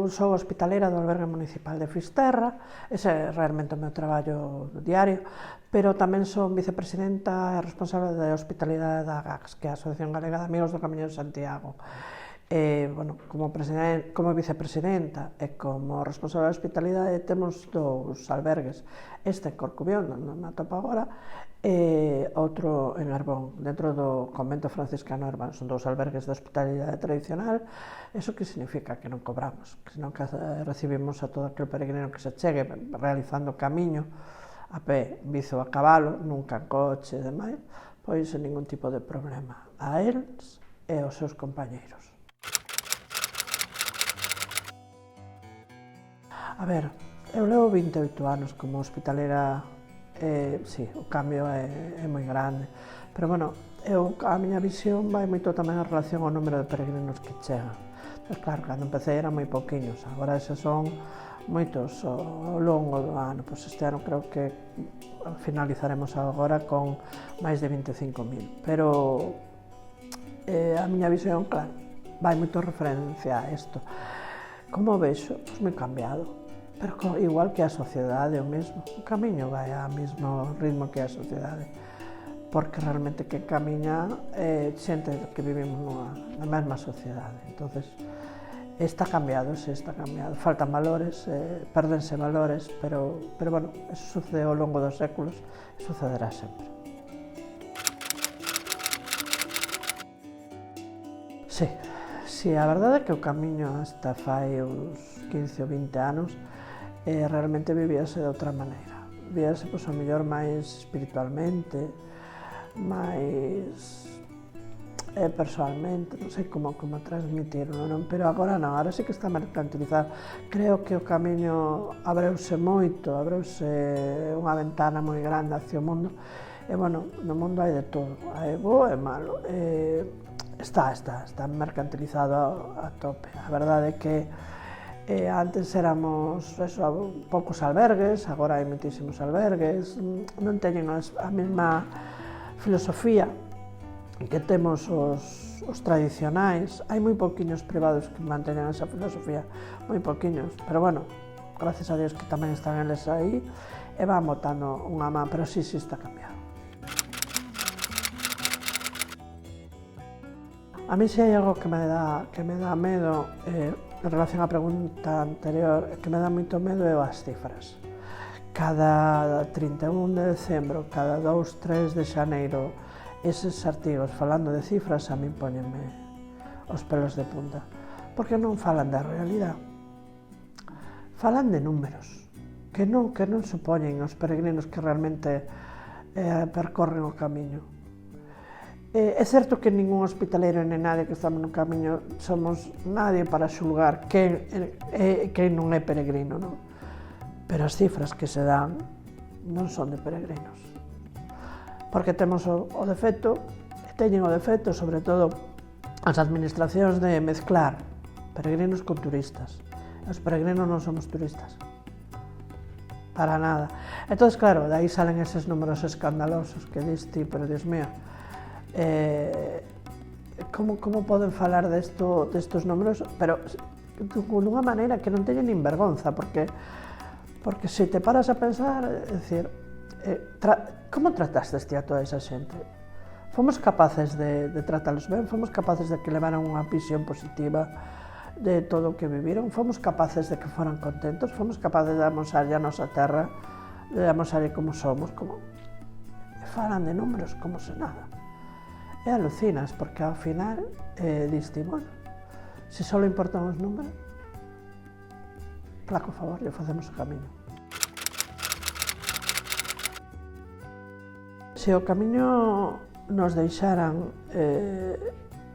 Eu sou hospitaleira do Albergue Municipal de Fisterra, ese é realmente o meu traballo diario, pero tamén son vicepresidenta e responsable de hospitalidade da AGACS, que é a Asociación Galega de Amigos do Camiño de Santiago. Como vicepresidenta e como responsable de hospitalidade temos dous albergues, este en Corcubión, na Topa agora, e outro en Arbón, dentro do convento franciscano Arbón. Son dous albergues de hospitalidade tradicional. Eso que significa? Que non cobramos, que senón que recibimos a todo aquel peregrino que se chegue realizando camiño a pé, bici ou a cabalo, nunca en coche e demais, pois sen ningún tipo de problema a eles e aos seus compañeiros. A ver, eu levo 28 anos como hospitalera. Sí, o cambio é moi grande, pero bueno, a miña visión vai moito tamén en relación ao número de peregrinos que chegan. Mas claro, cando empecé eran moi pouquiños, agora xa son moitos ao longo do ano. Pois este ano creo que finalizaremos agora con máis de 25.000, pero a miña visión, claro, vai moito referencia a isto. Como vexo? Pois moi cambiado. Pero igual que a sociedade, o mesmo, o camiño vai ao mesmo ritmo que a sociedade, porque realmente que camiña é xente que vivimos na mesma sociedade. Entonces, está cambiado, faltan valores, perdense valores, pero bueno, eso sucede ao longo dos séculos e sucederá sempre. Sí, a verdade é que o camiño hasta fai uns 15 ou 20 anos realmente vivíase de outra maneira. Vivíase, pois, a mellor máis espiritualmente, máis persoalmente, non sei como transmitirlo, non? Pero agora non, agora sí que está mercantilizado. Creo que o camiño abreuse moito, abreuse unha ventana moi grande hacia o mundo, e, bueno, no mundo hai de todo, hai bo e malo. Está mercantilizado a tope. A verdade é que antes éramos poucos albergues, agora hai moitísimos albergues, non teñen a mesma filosofía que temos os tradicionais. Hai moi pouquiños privados que manteñan esa filosofía, moi pouquiños, pero bueno, gracias a Dios que tamén están eles aí e van botando unha man, pero sí está cambiado. A mí si hai algo que me dá medo en relación á pregunta anterior, que me dá moito medo é as cifras. Cada 31 de decembro, cada 2-3 de xaneiro, eses artigos falando de cifras a min póñenme os pelos de punta, porque non falan da realidade, falan de números, que non supoñen os peregrinos que realmente percorren o camiño. É certo que ningún hospitaleiro nem nadie que estamos no camiño somos nadie para xulgar quen non é peregrino, non? Pero as cifras que se dan non son de peregrinos. Porque temos o defecto, teñen o defecto, sobre todo as administracións, de mezclar peregrinos con turistas. Os peregrinos non somos turistas. Para nada. Entón, claro, de aí salen eses números escandalosos que dis ti, pero Dios mío, como poden falar destos números, pero dunha maneira que non teñen nin vergonza, porque se te paras a pensar, é dicir, como trataste a toda esa xente? Fomos capaces de tratalos ben? Fomos capaces de que levaran unha visión positiva de todo o que viviron? Fomos capaces de que foran contentos? Fomos capaces de amosarlle a nosa terra, de amosarlle como somos? Falan de números como se nada. E alucinas, porque ao final diste, bueno, se só importan os números, flaco favor, lle facemos o camiño. Se o camiño nos deixaran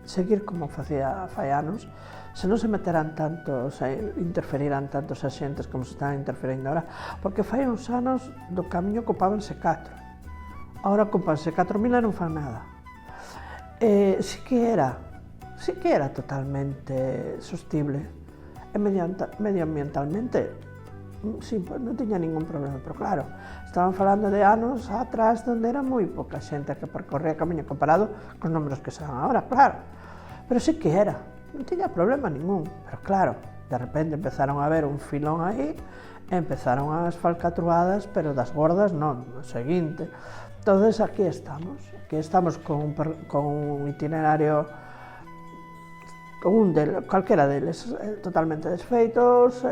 seguir como facía fai anos, se non se meteran tanto, se interferiran tantos axentes como se están interferindo agora, porque fai uns anos do camiño ocupábanse 4, agora ocúpanse 4.000 e non fan nada. Sí que era totalmente sostible e medioambientalmente, sí, non tiña ningún problema, pero claro, estaban falando de anos atrás onde era moi pouca xente que percorría camiño comparado con números que se dan agora, claro, pero sí que era, non tiña problema ningún, pero claro, De repente empezaron a ver un filón aí, empezaron as falcatruadas, pero das gordas non, o seguinte. Entonces aquí estamos con un itinerario, calquera deles, totalmente desfeitos,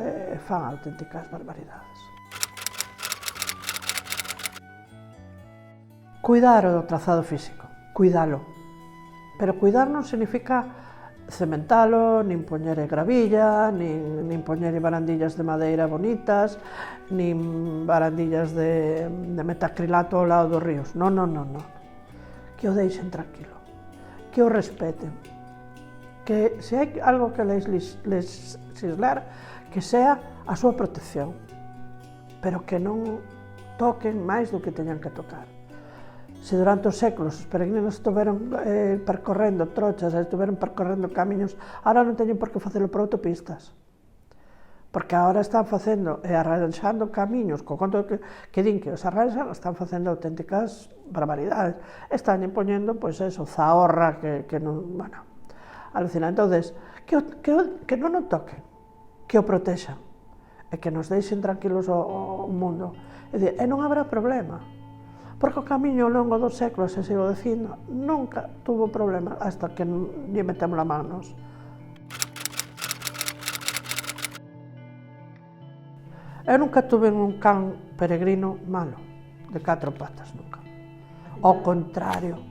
fan auténticas barbaridades. Cuidar o trazado físico, cuidalo, pero cuidar non significa cementalo, nin poñer gravilla, nin poñer barandillas de madeira bonitas, nin barandillas de metacrilato ao lado dos ríos. Non. Que o deixen tranquilo, que o respeten, que se hai algo que legislar, que sea a súa protección, pero que non toquen máis do que teñan que tocar. Se durante os séculos os peregrinos estuveron percorrendo trochas, estuveron percorrendo camiños, ahora non teñen por que facelo por autopistas. Porque ahora están facendo e arranxando camiños, co conto que din que os arranxan, están facendo auténticas barbaridades. Están poñendo, pois eso, zahorra que non, bueno, alucina. Entonces, que non o toquen, que o protexan, e que nos deixen tranquilos o mundo. E non habrá problema. Porque o camiño ao longo dos séculos, se sigo dicindo, nunca tuvo problema hasta que lle metemos a manos. Eu nunca tuve un can peregrino malo, de 4 patas, nunca. Ao contrario,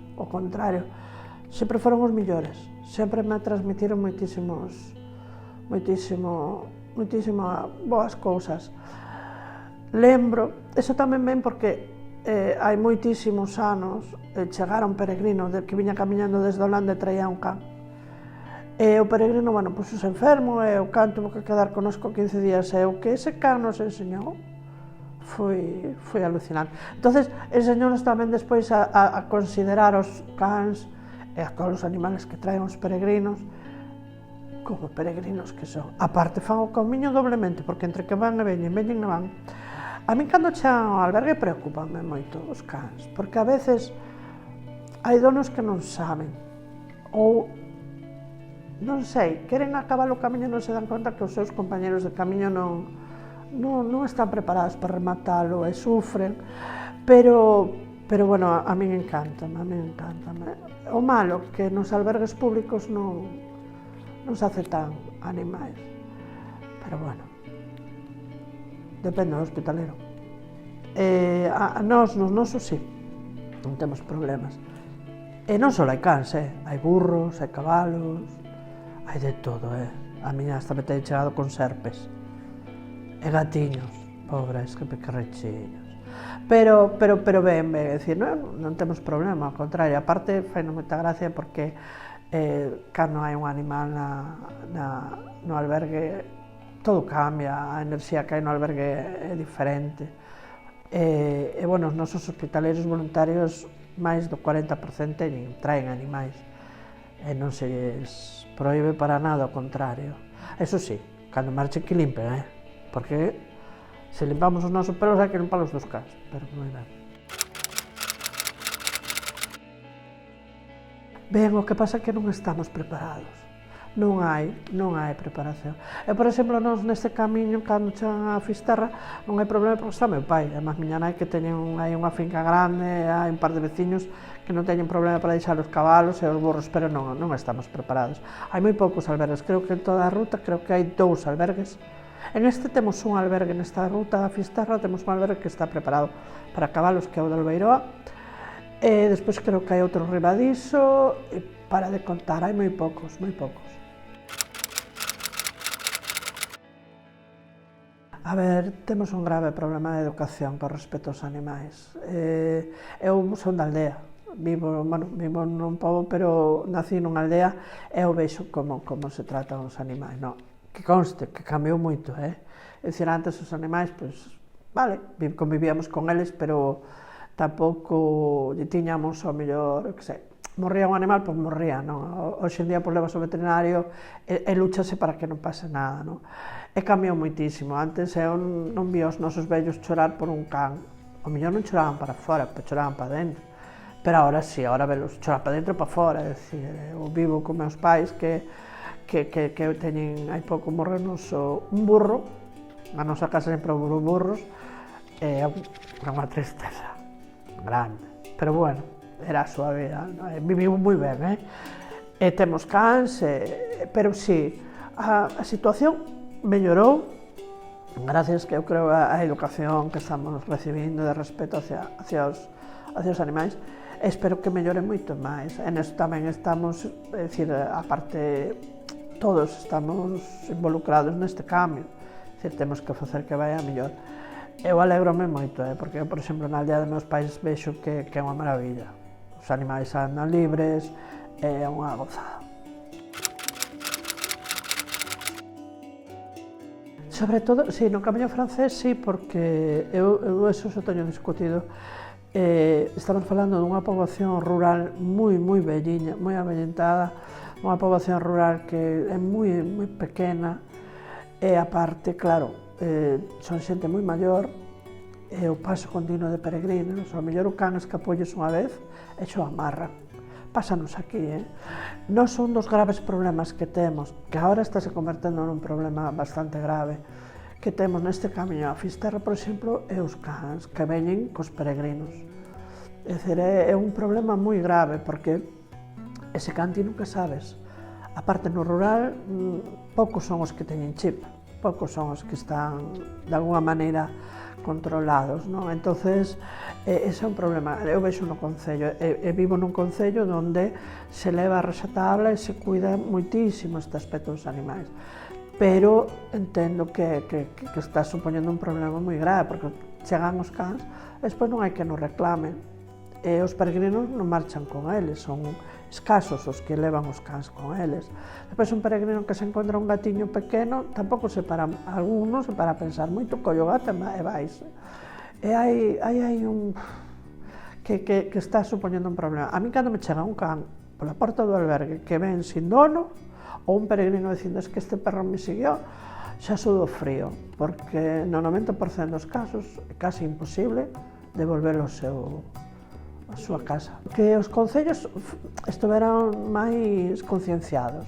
sempre foron os millores, sempre me transmitiron moitísimas boas cousas. Lembro, eso tamén ven porque hai moitísimos anos chegara un peregrino que viña camiñando desde Holanda e traía un can. E o peregrino, bueno, pois os enfermo e o can tuvo que quedar connosco 15 días e o que ese can nos enseñou foi alucinante. Entonces, enseñounos tamén despois a considerar os cans e a todos os animales que traen os peregrinos como peregrinos que son. A parte, fan o camiño doblemente, porque entre que van e veñen e van. A mí, cando chegan ao albergue, preocupanme moito os cans, porque a veces hai donos que non saben, ou, non sei, queren acabar o camiño e non se dan conta que os seus compañeros de camiño non están preparados para rematalo e sufren, pero bueno, a min encanta. O malo que nos albergues públicos non se aceptan animais, pero bueno, depende do hospitalero. Nos nosos sí, non temos problemas. E non só hai cans, hai burros, hai cabalos, hai de todo, A miña hasta me ten chegado con serpes. E gatiños, pobres, que pequerrechiños. Pero ben, é dicir, non temos problema, ao contrario, aparte faino moita gracia porque cando hai un animal no albergue, todo cambia, a enerxía que hai no albergue é diferente. E bueno, os nosos hospitaleiros voluntarios, máis do 40% traen animais. E non se lles proíbe para nada, ao contrario. Eso sí, cando marchen que limpen, porque se limpamos os nosos pelos hai que limpalos dos cans, pero moi ben. Ben, o que pasa é que non estamos preparados. Non hai preparación. E, por exemplo, nós neste camiño, cando chegan a Fisterra, non hai problema porque está meu pai, e máis miña nai que teñen hai unha finca grande, hai un par de veciños que non teñen problema para deixar os cabalos e os burros, pero non estamos preparados. Hai moi poucos albergues, creo que en toda a ruta, creo que hai 2 albergues. En este temos un albergue, nesta ruta da Fisterra, temos un albergue que está preparado para cabalos, que é o de Albeiroa, e despois creo que hai outro Ribadiso, e para de contar, hai moi poucos. A ver, temos un grave problema de educación con respecto aos animais. Eu son da aldea, vivo nun pobo, pero nací nunha aldea e eu vexo como se tratan os animais. Que conste, que cambiou moito, É dicir, antes os animais, pois, vale, convivíamos con eles, pero tampouco lle tiñamos ao mellor, que sei, morría un animal, pois morría, Hoxe en día, pois, levas ao veterinario e lúchase para que non pase nada, E cambiou moitísimo. Antes eu non vía os nosos vellos chorar por un can. O mellor non choraban para fora, pero choraban para dentro. Pero agora sí, agora velos chorar para dentro e para fora. É dicir, eu vivo con meus pais que que teñen hai pouco morrenos un burro, na nosa casa sempre houve burros, é unha tristeza grande, pero bueno, era a súa vida, vivimos moi ben, e temos cans, pero sí, a situación mellorou, gracias que eu creo a educación que estamos recibindo de respeto hacia os animais, espero que mellore moito máis, e nesto tamén estamos, é dicir, a parte, todos estamos involucrados neste cambio, é dicir, temos que facer que vaya mellor. Eu alégrome moito, porque eu, por exemplo, na aldea dos meus pais vexo que é unha maravilla, os animais andan libres, é unha gozada. Sobre todo, sí, no camiño francés, sí, porque eu eso xa teño discutido. Estamos falando dunha poboación rural moi velliña, moi avellentada, unha poboación rural que é moi pequena, e aparte, claro, son xente moi maior, e o paso continuo de peregrinos, ao mellor o can escapolles unha vez e xo amarran. Pásanos aquí, Non son dos graves problemas que temos, que agora estáse convertendo nun problema bastante grave, que temos neste camiño a Fisterra, por exemplo, e os cans que veñen cos peregrinos. É dicir, é un problema moi grave, porque ese can ti nunca sabes. A parte no rural, poucos son os que teñen chip, poucos son os que están, de alguna maneira, controlados, non? Entonces, ese é un problema. Eu vexo no concello, e vivo nun concello onde se leva a raxatabla e se cuida moitísimo este aspecto dos animais. Pero entendo que está supoñendo un problema moi grave, porque chegan os cans, e despois non hai que nos reclamen. E os peregrinos non marchan con eles, son escasos os que levan os cans con eles. Depois un peregrino que se encontra un gatiño pequeno, tampouco se para, algunos se para a pensar moito, collo o gato e vais. E hai un que está supoñendo un problema. A mí cando me chega un can pola porta do albergue que ven sin dono, ou un peregrino dicindo es que este perro me siguió, xa sudo frío, porque no 90% dos casos é casi imposible devolvelo a súa casa. Que os concellos estiveran máis concienciados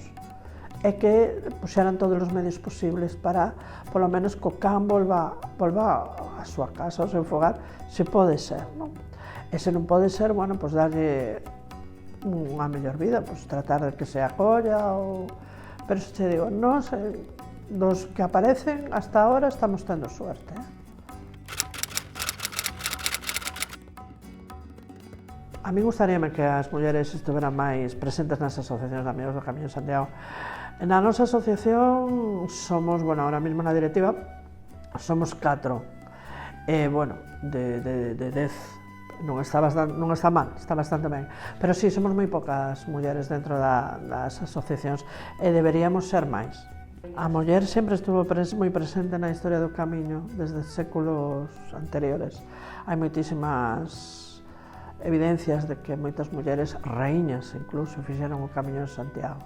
e que puxeran todos os medios posibles para, polo menos, que o can volva a súa casa, ao seu fogar, se pode ser, non? E se non pode ser, bueno, pois darlle unha mellor vida, pois tratar de que se acolla, pero se te digo, nós, dos que aparecen, hasta ahora estamos tendo suerte, A mí gustaríame que as mulleres estiveran máis presentes nas asociacións de amigos do Camiño de Santiago. Na nosa asociación somos, bueno, ahora mesmo na directiva, somos 4. Bueno, de 10, non está mal, está bastante ben. Pero sí, somos moi poucas mulleres dentro das asociacións e deberíamos ser máis. A muller sempre estuvo moi presente na historia do Camiño desde séculos anteriores. Hai moitísimas evidencias de que moitas mulleres, raíñas incluso, fixeron o Camiño de Santiago.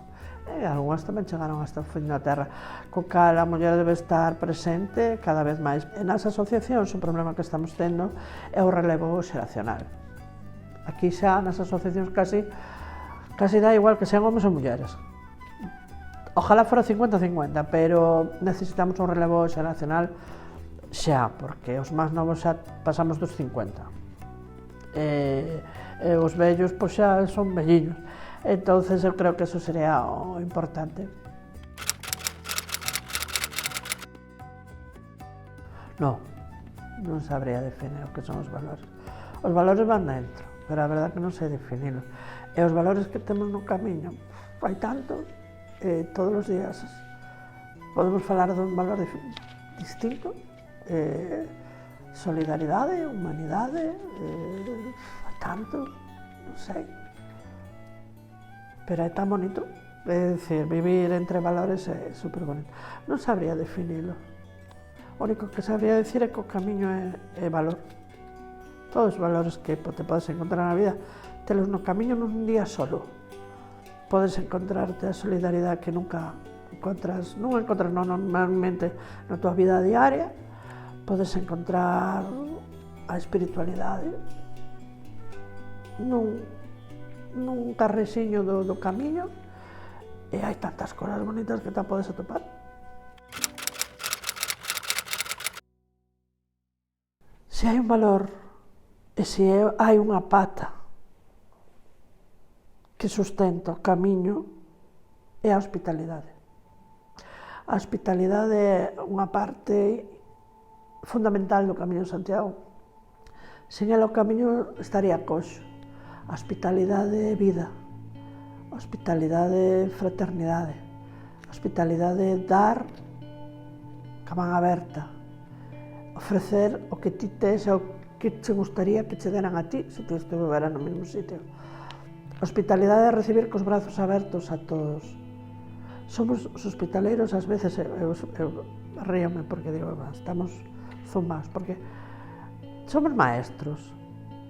E algunhas tamén chegaron hasta o fin da terra, co cal a muller debe estar presente cada vez máis. E nas asociacións o problema que estamos tendo é o relevo xeracional. Aquí xa nas asociacións casi dá igual que sean homes ou mulleres. Ojalá fora 50-50, pero necesitamos un relevo xeracional xa, porque os máis novos xa pasamos dos 50. Os vellos pois xa son velliños, entonces eu creo que eso sería o importante. Non sabría definir o que son os valores. Os valores van dentro, pero a verdade que non sei definirlos. E os valores que temos no Camiño, hai tantos, todos os días podemos falar dun valor distinto, solidaridade, humanidade, tanto, non sei. Pero é tan bonito, é dicir, vivir entre valores é super bonito. Non sabría definirlo. O único que sabría decir é que o Camiño é valor. Todos os valores que te podes encontrar na vida, telos no Camiño nun día solo. Podes encontrarte a solidaridade que nunca encontras normalmente na tua vida diaria. Podes encontrar a espiritualidade nun carrexiño do Camiño E hai tantas cosas bonitas que te podes atopar. Se hai un valor e se hai unha pata que sustenta o camiño, é a hospitalidade. A hospitalidade é unha parte fundamental do Camiño de Santiago. Sen ela o camiño estaría coxo. A hospitalidade é vida. A hospitalidade é fraternidade. A hospitalidade é dar ca man aberta. Ofrecer o que ti tes e o que che gustaría que che deran a ti se ti estiveras no mesmo sitio. A hospitalidade é recibir cos brazos abertos a todos. Somos os hospitaleiros, ás veces, eu ríome porque digo, estamos zumbas, porque somos maestros.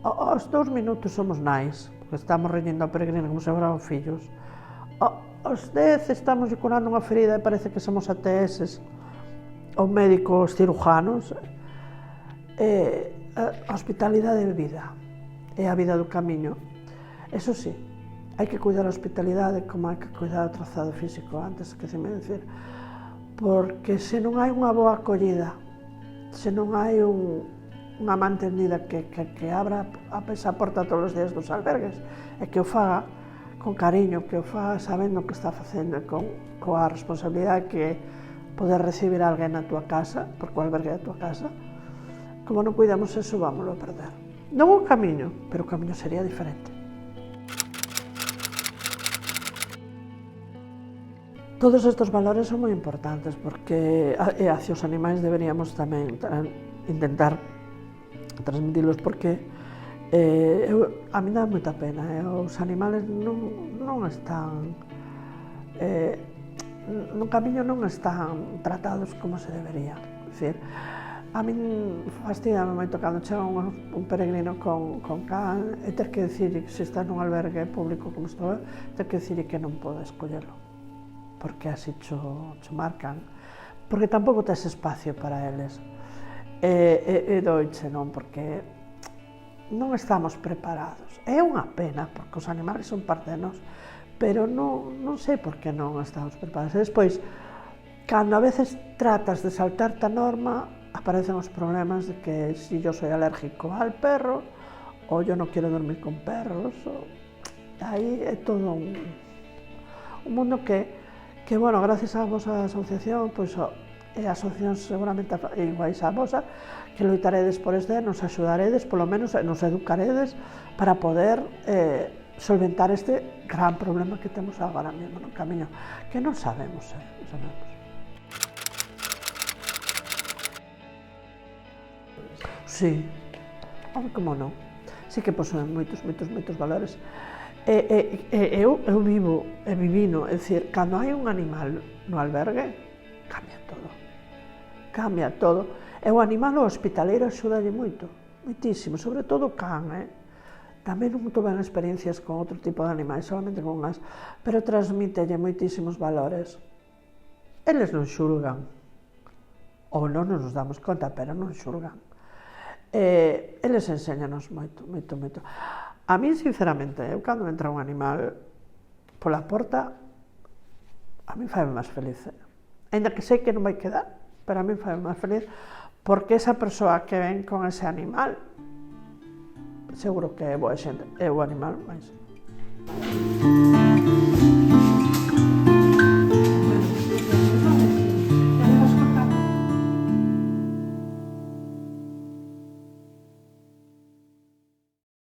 Aos 2 minutos somos nais, porque estamos reñendo a peregrina como se foran fillos. Aos 10 estamos curando unha ferida e parece que somos ATS ou médicos cirujanos. A hospitalidade é vida, é a vida do camiño. Eso sí, hai que cuidar a hospitalidade como hai que cuidar o trazado físico, antes que se me decir, porque se non hai unha boa acollida, se non hai unha man tendida que abra esa porta todos os días dos albergues e que o faga con cariño, que o faga sabendo o que está facendo e coa responsabilidade que poder recibir a alguén na túa casa, porque o albergue é a túa casa, como non cuidamos eso, vámoslo a perder. Non o camiño, pero o camiño sería diferente. Todos estes valores son moi importantes porque hacia os animais deberíamos tamén intentar transmitilos porque a mí dá moita pena. Os animales non están no camiño, non están tratados como se debería. Dicir, a min fastídame moito cando chega un peregrino con can e ter que dicir que se está nun albergue público como estou, ter que dicir que non pode escollelo porque así cho marcan, porque tampouco tes espacio para eles. E doiche, non, porque non estamos preparados. É unha pena, porque os animales son parte de nós, pero non sei por que non estamos preparados. E despois, cando a veces tratas de saltarte a norma, aparecen os problemas de que si yo soy alérgico al perro, ou yo non quero dormir con perros, aí é todo un mundo que bueno, gracias á vosa asociación, pois e a asociación seguramente iguais á vosa, que loitaredes por este, nos axudaredes, polo menos nos educaredes para poder solventar este gran problema que temos agora mesmo no camiño, que non sabemos. Sí, como non? Sí que posúen moitos valores. Eu vivo e vivino, é dicir, cando hai un animal no albergue, cambia todo. E o animal hospitaleiro axudalle moito, moitísimo, sobre todo o can, Tamén non tuve experiencias con outro tipo de animais, solamente con unhas, pero transmítelle moitísimos valores. Eles non xulgan, ou non nos damos conta, pero non xulgan. Eles enséñanos moito. A mí, sinceramente, eu cando entra un animal pola porta, a mí fai máis feliz. Ainda que sei que non vai quedar, pero a mí fai máis feliz, porque esa persoa que ven con ese animal, seguro que é boa xente, é o animal máis.